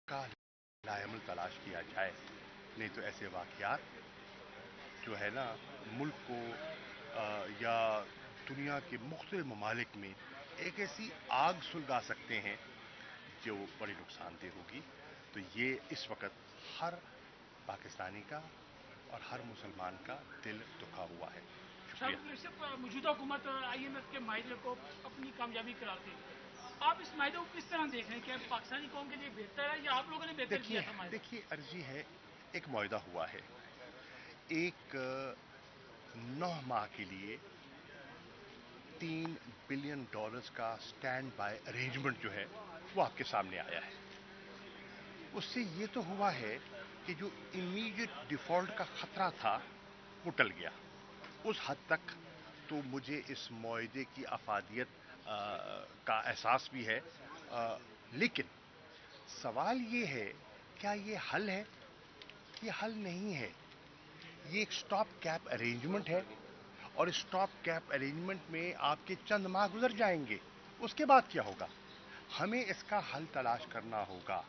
का लाएमल तलाश किया जाए। नहीं तो ऐसे वाकयात जो है ना, मुल्क को या दुनिया के मुख्तलिफ ममालिक में एक ऐसी आग सुलगा सकते हैं जो बड़ी नुकसानदेह होगी। तो ये इस वक्त हर पाकिस्तानी का और हर मुसलमान का दिल दुखा हुआ है। शुक्रिया। मौजूदा हुकूमत IMF के माहिदे को अपनी कामयाबी कराती है। आप इस माहिदे को किस तरह देख रहे हैं? क्या पाकिस्तानी कौम के लिए बेहतर है या आप लोगों ने बेहतर किया देखिए था माहिदा? देखिए अर्जी है, एक मुआहदा हुआ है। एक 9 माह के लिए $3 बिलियन का स्टैंड बाय अरेंजमेंट जो है वो आपके सामने आया है। उससे ये तो हुआ है कि जो इमीडिएट डिफॉल्ट का खतरा था वो टल गया। उस हद तक तो मुझे इस मुआहदे की अफादियत का एहसास भी है। लेकिन सवाल ये है, क्या ये हल है? ये हल नहीं है। ये एक स्टॉप कैप अरेंजमेंट है, और स्टॉप कैप अरेंजमेंट में आपके चंद माह गुजर जाएंगे। उसके बाद क्या होगा? हमें इसका हल तलाश करना होगा।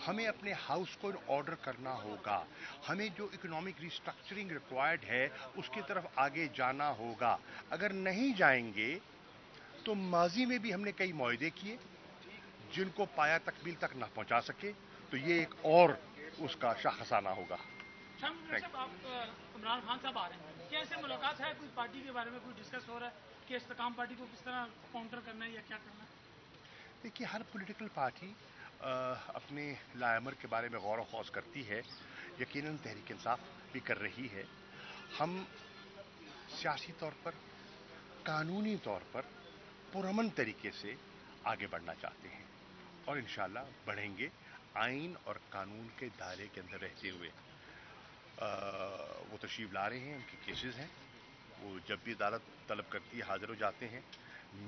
हमें अपने हाउस को इन ऑर्डर करना होगा। हमें जो इकोनॉमिक रिस्ट्रक्चरिंग रिक्वायर्ड है उसकी तरफ आगे जाना होगा। अगर नहीं जाएंगे तो माजी में भी हमने कई मुआहदे किए जिनको पाया तकमील तक ना पहुंचा सके, तो ये एक और उसका शाखसाना होगा। शाह थैंक साहब, आप इमरान खान साहब आ रहे हैं, क्या ऐसे मुलाकात है? कोई पार्टी के बारे में कोई डिस्कस हो रहा है कि इस्तेकाम पार्टी को किस तरह काउंटर करना है या क्या करना है? देखिए, हर पॉलिटिकल पार्टी अपने लाएमर के बारे में गौर व खौज करती है। यकीनन तहरीक इंसाफ भी कर रही है। हम सियासी तौर पर, कानूनी तौर पर पुरअमन तरीके से आगे बढ़ना चाहते हैं, और इंशाल्लाह बढ़ेंगे, आइन और कानून के दायरे के अंदर रहते हुए। वो तशरीफ ला रहे हैं, उनके केसेस हैं, वो जब भी अदालत तलब करती है हाजिर हो जाते हैं।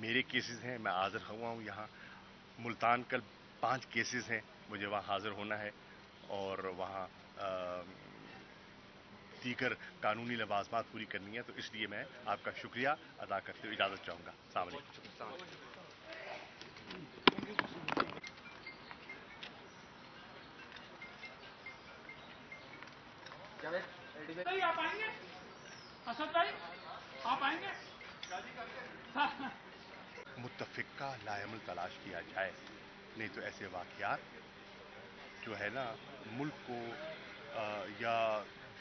मेरे केसेस हैं, मैं हाजिर हुआ हूँ यहाँ मुल्तान। कल 5 केसेस हैं, मुझे वहाँ हाजिर होना है, और वहाँ दीगर कानूनी लवाजमात पूरी करनी है। तो इसलिए मैं आपका शुक्रिया अदा करते हुए इजाज़त चाहूँगा। अस्सलाम वालेकुम। भाई आप आएंगे? असद भाई आप आएंगे? मुत्तफिक का लाएमल तलाश किया जाए। नहीं तो ऐसे वाकयात जो है ना, मुल्क को या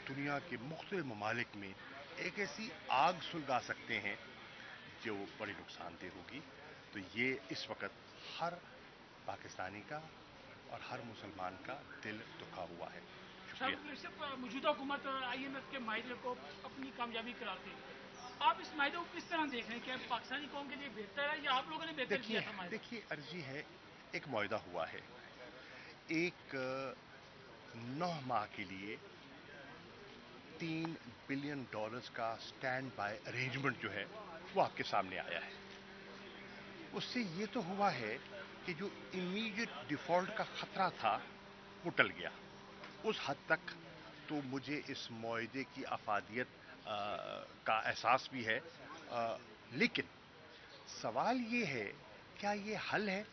दुनिया के मुख्तलिफ ममालिक में एक ऐसी आग सुलगा सकते हैं जो बड़ी नुकसानदेह होगी। तो ये इस वक्त हर पाकिस्तानी का और हर मुसलमान का दिल दुखा हुआ है। शुक्रिया। मौजूदा हुकूमत IMF के माहिदे को अपनी कामयाबी कराती है। आप इस माहिदे को किस तरह देख रहे हैं? क्या पाकिस्तानी कौम के लिए बेहतर है या आप लोगों ने बेहतर किया देखिए था माहिदा? देखिए अर्जी है, एक मुआहदा हुआ है। एक 9 माह के लिए $3 बिलियन का स्टैंड बाय अरेंजमेंट जो है वो आपके सामने आया है। उससे ये तो हुआ है कि जो इमीडिएट डिफॉल्ट का खतरा था वो टल गया। उस हद तक तो मुझे इस मुआहदे की अफादियत का एहसास भी है। लेकिन सवाल ये है, क्या ये हल है?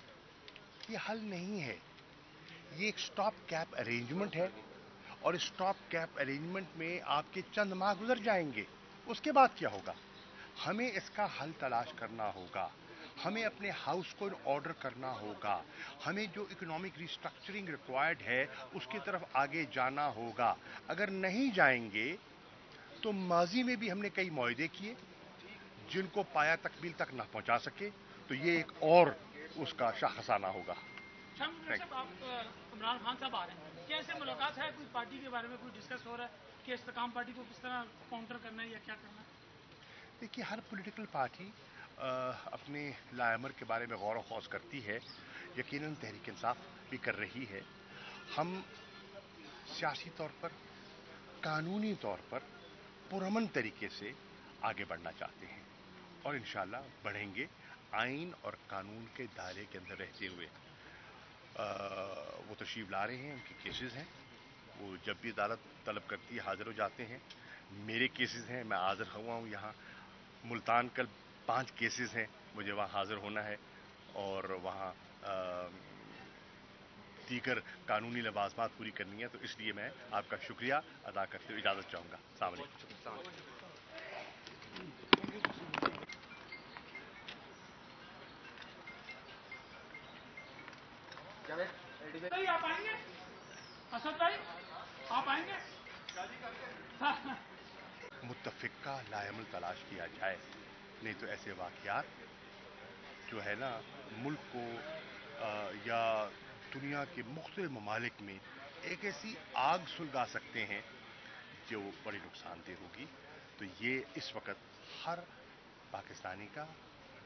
ये हल नहीं है। ये एक स्टॉप कैप अरेंजमेंट है, और स्टॉप कैप अरेंजमेंट में आपके चंद माह गुजर जाएंगे। उसके बाद क्या होगा? हमें इसका हल तलाश करना होगा। हमें अपने हाउस को इन ऑर्डर करना होगा। हमें जो इकोनॉमिक रिस्ट्रक्चरिंग रिक्वायर्ड है उसकी तरफ आगे जाना होगा। अगर नहीं जाएंगे तो माजी में भी हमने कई मुआहदे किए जिनको पाया तकमील तक ना पहुंचा सके, तो ये एक और उसका शाखसाना होगा। थैंक साहब, आप इमरान खान साहब आ रहे हैं, क्या ऐसे मुलाकात है? कोई पार्टी के बारे में कोई डिस्कस हो रहा है कि इस्तेकाम पार्टी को किस तरह काउंटर करना है या क्या करना है? देखिए, हर पॉलिटिकल पार्टी अपने लाएमर के बारे में गौर व खौज करती है। यकीनन तहरीक इंसाफ भी कर रही है। हम सियासी तौर पर, कानूनी तौर पर पुरअमन तरीके से आगे बढ़ना चाहते हैं, और इंशाल्लाह बढ़ेंगे, आइन और कानून के दायरे के अंदर रहते हुए। वो तशरीफ ला रहे हैं, उनके केसेस हैं, वो जब भी अदालत तलब करती है हाजिर हो जाते हैं। मेरे केसेस हैं, मैं हाजिर हुआ हूँ यहाँ मुल्तान। कल 5 केसेस हैं, मुझे वहाँ हाजिर होना है, और वहाँ دیگر قانونی لوازمات پوری کرنی ہے، تو اس لیے میں آپ کا شکریہ ادا کرتے ہوئے اجازت چاہوں گا. السلام علیکم. بھائی آپ آئیں گے؟ اسد بھائی آپ آئیں گے؟ متفق کا لائحمل تلاش کیا جائے، نہیں تو ایسے واقعات جو ہے نا ملک کو یا دنیا کے مختلف ممالک میں ایک ایسی آگ سلگا سکتے ہیں جو بڑی نقصان دہ ہوگی. تو یہ اس وقت ہر پاکستانی کا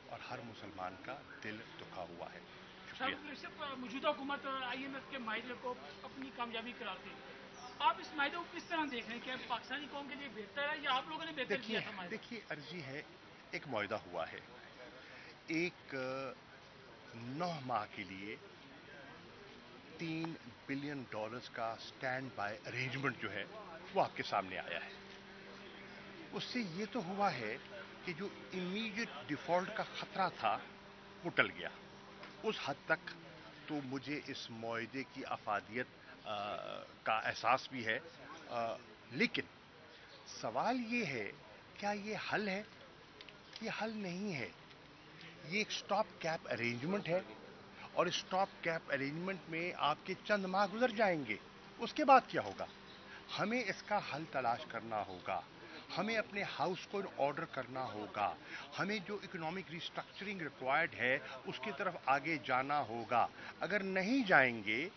اور ہر مسلمان کا دل دکھا ہوا ہے. شکریہ. موجودہ حکومت IMF کے معاہدے کو اپنی کامیابی قرار دے رہی ہے. آپ اس معاہدے کو کس طرح دیکھ رہے ہیں؟ کیا پاکستانی قوم کے لیے بہتر ہے یا آپ لوگوں نے بہتر کیا تھا معاہدہ؟ دیکھیے عرضی ہے، ایک معاہدہ ہوا ہے، ایک 9 ماہ کے لیے $3 بلین کا سٹینڈ بائی ارینجمنٹ جو ہے وہ آپ کے سامنے آیا ہے. اس سے یہ تو ہوا ہے کہ جو امیڈیٹ ڈیفالٹ کا خطرہ تھا وہ ٹل گیا. اس حد تک تو مجھے اس معاہدے کی افادیت کا احساس بھی ہے، لیکن سوال یہ ہے کیا یہ حل ہے؟ یہ حل نہیں ہے. یہ ایک سٹاپ کیپ ارینجمنٹ ہے، اور اس سٹاپ کیپ ارینجمنٹ میں آپ کے چند ماہ گزر جائیں گے. اس کے بعد کیا ہوگا؟ ہمیں اس کا حل تلاش کرنا ہوگا. ہمیں اپنے ہاؤس کو آرڈر کرنا ہوگا. ہمیں جو اکنامک ریسٹرکچرنگ ریکوائرڈ ہے اس کی طرف آگے جانا ہوگا. اگر نہیں جائیں گے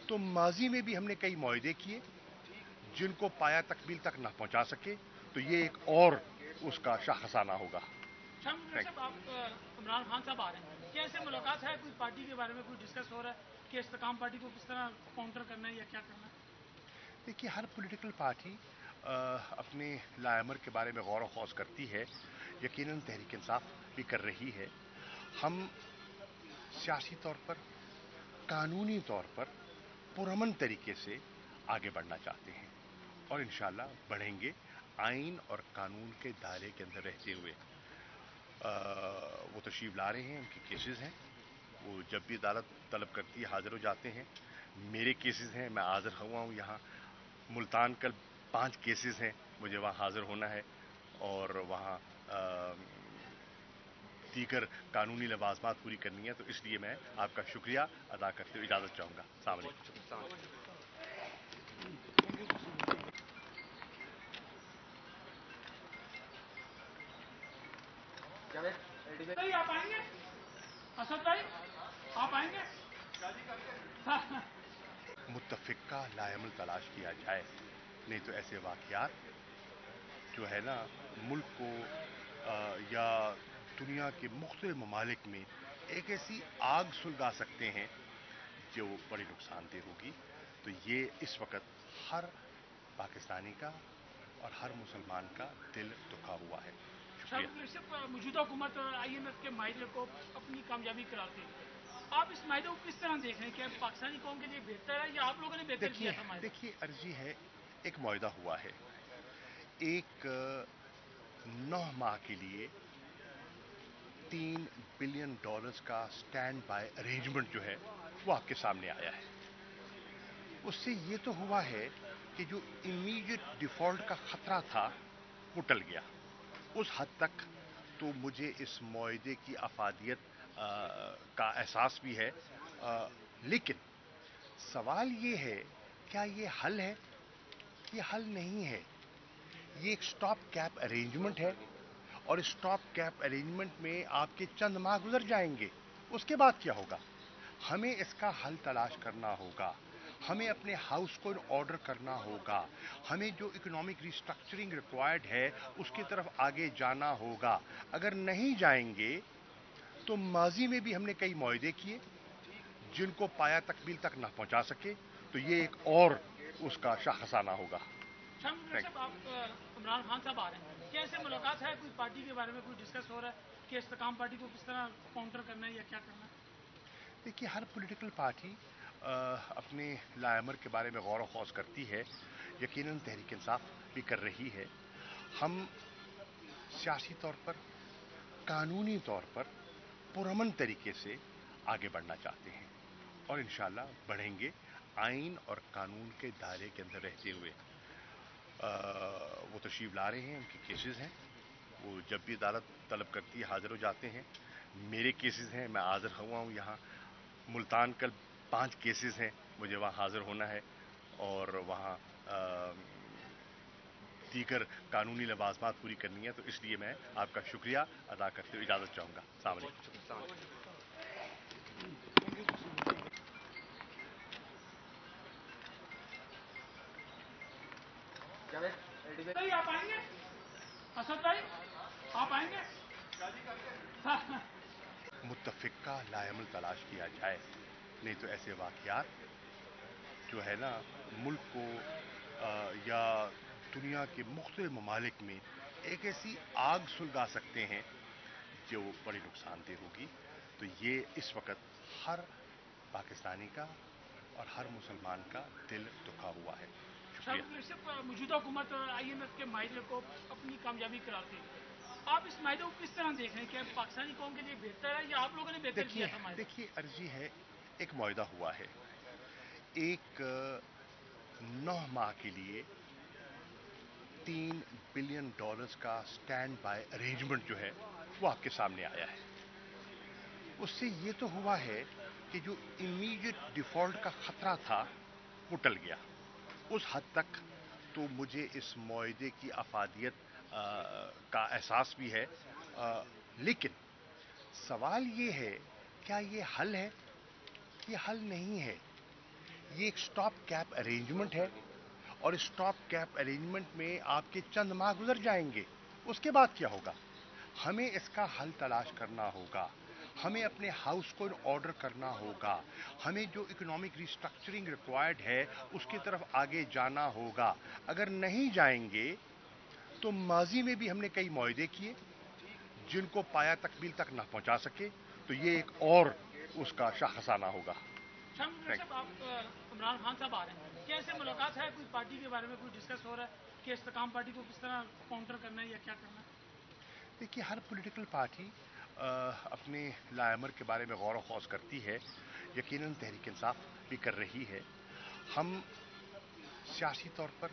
تو ماضی میں بھی ہم نے کئی معاہدے کیے جن کو پایا تکمیل تک نہ پہنچا سکے، تو یہ ایک اور اس کا شاخسانہ ہوگا. صاحب آپ عمران خان صاحب آ رہے ہیں، کیا ایسے ملاقات ہے؟ کوئی پارٹی کے بارے میں کوئی ڈسکس ہو رہا ہے کہ استحکام پارٹی کو کس طرح کاؤنٹر کرنا ہے یا کیا کرنا ہے؟ دیکھیے، ہر پولیٹیکل پارٹی اپنے لائحمر کے بارے میں غور و خوض کرتی ہے. یقیناً تحریک انصاف بھی کر رہی ہے. ہم سیاسی طور پر، قانونی طور پر پرامن طریقے سے آگے بڑھنا چاہتے ہیں، اور انشاءاللہ بڑھیں گے آئین اور قانون کے دائرے کے اندر رہتے ہوئے. وہ تشریف لا رہے ہیں، ان کے کیسز ہیں، وہ جب بھی عدالت طلب کرتی ہے حاضر ہو جاتے ہیں. میرے کیسز ہیں، میں حاضر ہوا ہوں یہاں. ملتان کل 5 کیسز ہیں، مجھے وہاں حاضر ہونا ہے، اور وہاں دیگر قانونی لوازمات پوری کرنی ہے. تو اس لیے میں آپ کا شکریہ ادا کرتے ہوئے اجازت چاہوں گا. السلام علیکم. بھائی آپ آئیں گے؟ اسد بھائی آپ آئیں گے؟ متفق کا لائحمل تلاش کیا جائے، نہیں تو ایسے واقعات جو ہے نا ملک کو یا دنیا کے مختلف ممالک میں ایک ایسی آگ سلگا سکتے ہیں جو بڑی نقصان دہ ہوگی. تو یہ اس وقت ہر پاکستانی کا اور ہر مسلمان کا دل دکھا ہوا ہے. شکریہ. موجودہ حکومت IMF کے معاہدے کو اپنی کامیابی قرار دے رہی ہے. آپ اس معاہدے کو کس طرح دیکھ رہے ہیں؟ کیا پاکستانی قوم کے لیے بہتر ہے یا آپ لوگوں نے بہتر کیا تھا معاہدہ؟ دیکھیے عرضی ہے، ایک معاہدہ ہوا ہے، ایک 9 ماہ کے لیے $3 بلین کا سٹینڈ بائی ارینجمنٹ جو ہے وہ آپ کے سامنے آیا ہے. اس سے یہ تو ہوا ہے کہ جو امیڈیٹ ڈیفالٹ کا خطرہ تھا وہ ٹل گیا. اس حد تک تو مجھے اس معاہدے کی افادیت کا احساس بھی ہے، لیکن سوال یہ ہے کیا یہ حل ہے؟ یہ حل نہیں ہے. یہ ایک سٹاپ کیپ ارینجمنٹ ہے، اور اس سٹاپ کیپ ارینجمنٹ میں آپ کے چند ماہ گزر جائیں گے. اس کے بعد کیا ہوگا؟ ہمیں اس کا حل تلاش کرنا ہوگا. ہمیں اپنے ہاؤس کو آرڈر کرنا ہوگا. ہمیں جو اکنامک ریسٹرکچرنگ ریکوائرڈ ہے اس کی طرف آگے جانا ہوگا. اگر نہیں جائیں گے تو ماضی میں بھی ہم نے کئی معاہدے کیے جن کو پایا تکمیل تک نہ پہنچا سکے، تو یہ ایک اور اس کا شاخسانہ ہوگا. صاحب آپ عمران خان صاحب آ رہے ہیں، کیا ایسے ملاقات ہے؟ کوئی پارٹی کے بارے میں کوئی ڈسکس ہو رہا ہے کہ استحکام پارٹی کو کس طرح کاؤنٹر کرنا ہے یا کیا کرنا ہے؟ دیکھیے، ہر پولیٹیکل پارٹی اپنے لائحمر کے بارے میں غور و خوض کرتی ہے. یقیناً تحریک انصاف بھی کر رہی ہے. ہم سیاسی طور پر، قانونی طور پر پرامن طریقے سے آگے بڑھنا چاہتے ہیں، और इंशाल्लाह बढ़ेंगे आइन और कानून के दायरे के अंदर रहते हुए। वो तशरीफ ला रहे हैं, उनके केसेस हैं, वो जब भी अदालत तलब करती है हाजिर हो जाते हैं। मेरे केसेस हैं, मैं हाजिर हुआ हूँ यहाँ मुल्तान। कल 5 केसेस हैं, मुझे वहाँ हाजिर होना है और वहाँ दीगर कानूनी लवाजमात पूरी करनी है। तो इसलिए मैं आपका शुक्रिया अदा करते हुए इजाज़त चाहूँगा। अस्सलाम वालेकुम। भाई आप आएंगे? असद भाई आप आएंगे? मुत्तफ़िका लाएमल तलाश किया जाए, नहीं तो ऐसे वाक़यात जो है ना मुल्क को या दुनिया के मुख्तलिफ ममालिक में एक ऐसी आग सुलगा सकते हैं जो बड़ी नुकसानदेह होगी। तो ये इस वक्त हर पाकिस्तानी का और हर मुसलमान का दिल दुखा हुआ है। शुक्रिया। मौजूदा हुकूमत IMF के माहिरे को अपनी कामयाबी कराती है, आप इस माहिरे को किस तरह देख रहे हैं? क्या पाकिस्तानी कौम के लिए बेहतर है या आप लोगों ने बेहतर किया था माहिरा? देखिए अर्जी है, एक मुआहदा हुआ है, एक 9 माह के लिए $3 बिलियन का स्टैंड बाय अरेंजमेंट जो है वो आपके सामने आया है। उससे ये तो हुआ है कि जो इमीडिएट डिफॉल्ट का खतरा था वो टल गया। उस हद तक तो मुझे इस मुआहदे की अफादियत का एहसास भी है। लेकिन सवाल ये है, क्या ये हल है? ये हल नहीं है। ये एक स्टॉप कैप अरेंजमेंट है और स्टॉप कैप अरेंजमेंट में आपके चंद माह गुजर जाएंगे, उसके बाद क्या होगा? हमें इसका हल तलाश करना होगा, हमें अपने हाउस को ऑर्डर करना होगा, हमें जो इकोनॉमिक रिस्ट्रक्चरिंग रिक्वायर्ड है उसकी तरफ आगे जाना होगा। अगर नहीं जाएंगे तो माजी में भी हमने कई मुआहदे किए जिनको पाया तकमील तक ना पहुंचा सके, तो ये एक और उसका शाखसाना होगा। आप इमरान खान साहब आ रहे हैं, क्या ऐसे मुलाकात है? कोई पार्टी के बारे में कोई डिस्कस हो रहा है कि इस्तेकाम पार्टी को किस तरह काउंटर करना है या क्या करना है? देखिए, हर पॉलिटिकल पार्टी अपने लाएमर के बारे में गौर व खौज करती है। यकीनन तहरीक इंसाफ भी कर रही है। हम सियासी तौर पर